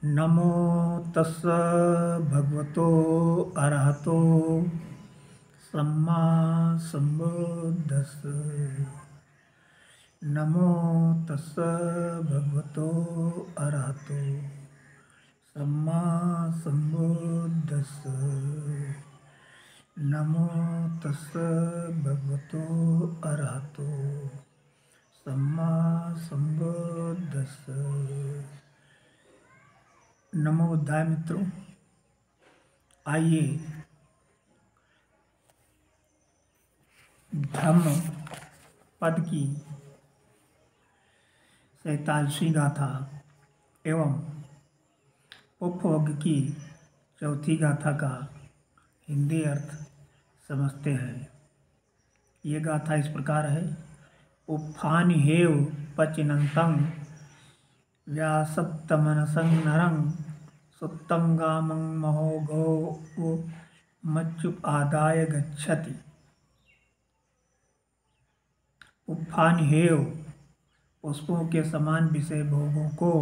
नमो तस्स भगवतो अरहतो सम्मा सम्बुद्धस्स। नमो तस्स भगवतो अरहतो सम्मा सम्बुद्धस्स। नमो तस्स भगवतो अरहतो सम्मा सम्बुद्धस्स। नमो बुद्धाय मित्रों, आइए धम्म पद की 47वीं गाथा एवं उपभोग की चौथी गाथा का हिंदी अर्थ समझते हैं। ये गाथा इस प्रकार है। उफ़्फ़ान हेव पचिनन्तं व्यासत्तमनसं नरं सुत्तंगामं महोघो मच्चु आदाय गच्छति। उफ़्फ़ान हेव पुष्पों के समान विषय भोगों को,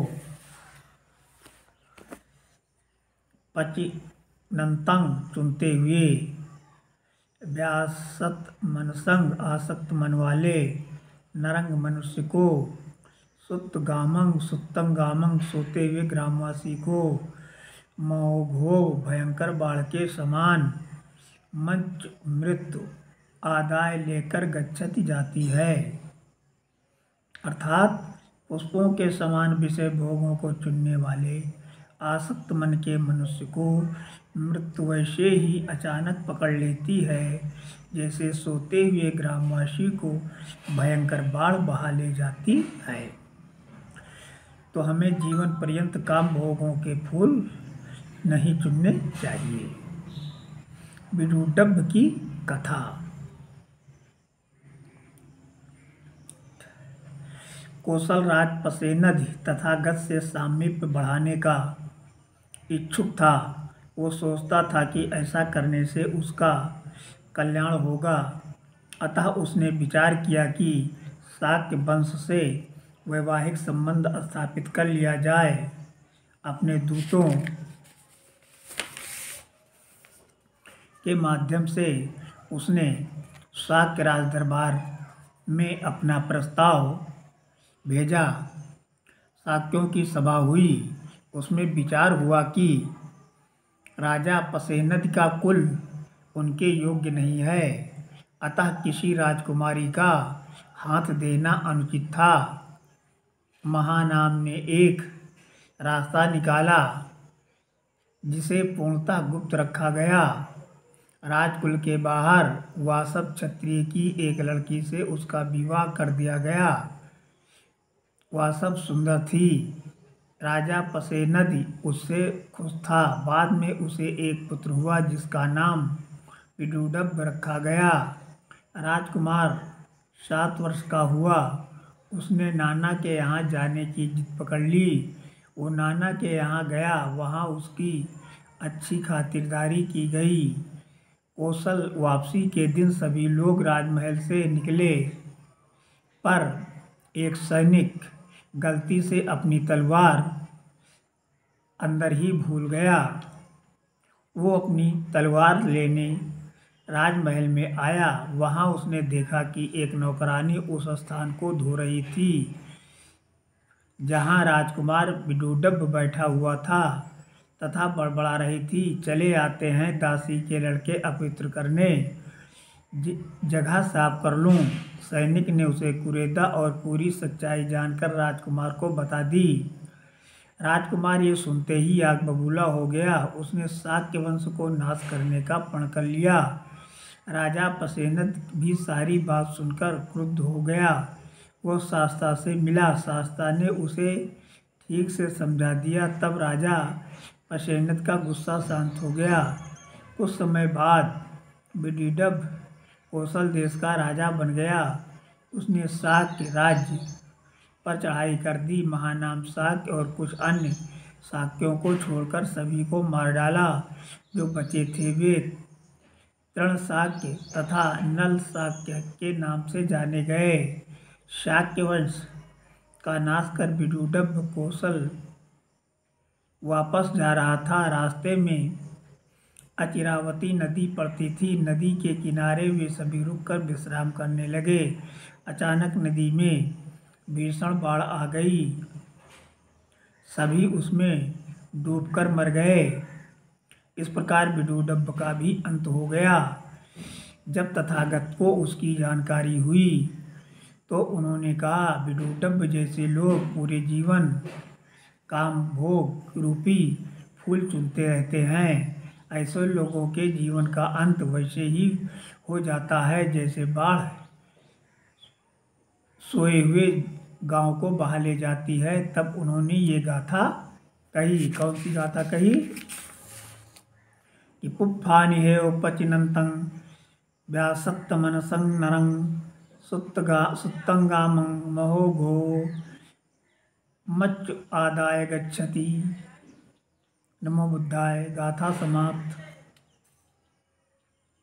पचिनन्तं चुनते हुए, व्यासत मनसंग आसक्त मन वाले, नरंग मनुष्य को, सुत्तगामंग सुत्तंगामंग सोते हुए ग्रामवासी को, महोघो भयंकर बाढ़ के समान, मंच मृत्यु आदाय लेकर गच्छति जाती है। अर्थात पुष्पों के समान विषय भोगों को चुनने वाले आसक्त मन के मनुष्य को मृत्यु वैसे ही अचानक पकड़ लेती है जैसे सोते हुए ग्रामवासी को भयंकर बाढ़ बहा ले जाती है। तो हमें जीवन पर्यंत काम भोगों के फूल नहीं चुनने चाहिए। विदूडब्ब की कथा। कौशल राज पसेनधि तथागत से सामीप्य बढ़ाने का इच्छुक था। वो सोचता था कि ऐसा करने से उसका कल्याण होगा। अतः उसने विचार किया कि शाक्य वंश से वैवाहिक संबंध स्थापित कर लिया जाए। अपने दूतों के माध्यम से उसने शाक्य राज दरबार में अपना प्रस्ताव भेजा। शाक्यों की सभा हुई। उसमें विचार हुआ कि राजा पसेनद का कुल उनके योग्य नहीं है, अतः किसी राजकुमारी का हाथ देना अनुचित था। महानाम ने एक रास्ता निकाला जिसे पूर्णतः गुप्त रखा गया। राजकुल के बाहर वासव क्षत्रिय की एक लड़की से उसका विवाह कर दिया गया। वासव सुंदर थी। राजा पसेनद उससे खुश था। बाद में उसे एक पुत्र हुआ जिसका नाम विदूडब्ब रखा गया। राजकुमार 7 वर्ष का हुआ। उसने नाना के यहाँ जाने की जिद पकड़ ली। वो नाना के यहाँ गया। वहाँ उसकी अच्छी खातिरदारी की गई। कौशल वापसी के दिन सभी लोग राजमहल से निकले, पर एक सैनिक गलती से अपनी तलवार अंदर ही भूल गया। वो अपनी तलवार लेने राजमहल में आया। वहाँ उसने देखा कि एक नौकरानी उस स्थान को धो रही थी जहाँ राजकुमार विदूडब्ब बैठा हुआ था, तथा बड़बड़ा रही थी, चले आते हैं दासी के लड़के अपवित्र करने, जगह साफ कर लूँ। सैनिक ने उसे कुरेदा और पूरी सच्चाई जानकर राजकुमार को बता दी। राजकुमार ये सुनते ही आग बबूला हो गया। उसने शाक्य वंश को नाश करने का प्रण कर लिया। राजा पसेनद भी सारी बात सुनकर क्रुद्ध हो गया। वह शास्ता से मिला। शास्ता ने उसे ठीक से समझा दिया। तब राजा पसेनद का गुस्सा शांत हो गया। कुछ समय बाद विदूडब्ब कौशल देश का राजा बन गया। उसने शाक्य राज्य पर चढ़ाई कर दी। महानाम शाक्य और कुछ अन्य शाक्यों को छोड़कर सभी को मार डाला। जो बचे थे वे तृण शाक्य तथा नल शाक्य के नाम से जाने गए। शाक्य वंश का नाश कर विदूडब्ब कौशल वापस जा रहा था। रास्ते में अचिरावती नदी पड़ती थी। नदी के किनारे वे सभी रुककर विश्राम करने लगे। अचानक नदी में भीषण बाढ़ आ गई। सभी उसमें डूबकर मर गए। इस प्रकार विदूडब्ब का भी अंत हो गया। जब तथागत को उसकी जानकारी हुई तो उन्होंने कहा, विदूडब्ब जैसे लोग पूरे जीवन काम भोग रूपी फूल चुनते रहते हैं। ऐसे लोगों के जीवन का अंत वैसे ही हो जाता है जैसे बाढ़ सोए हुए गांव को बहा ले जाती है। तब उन्होंने ये गाथा कही। कौन सी गाथा कही? कि पुप्फानि हे उपचिनन्तं व्यासत्तमनसं नरं सुत्तंगामं महोघो मच्च आदाय गच्छति। नमो बुद्धाय। गाथा समाप्त।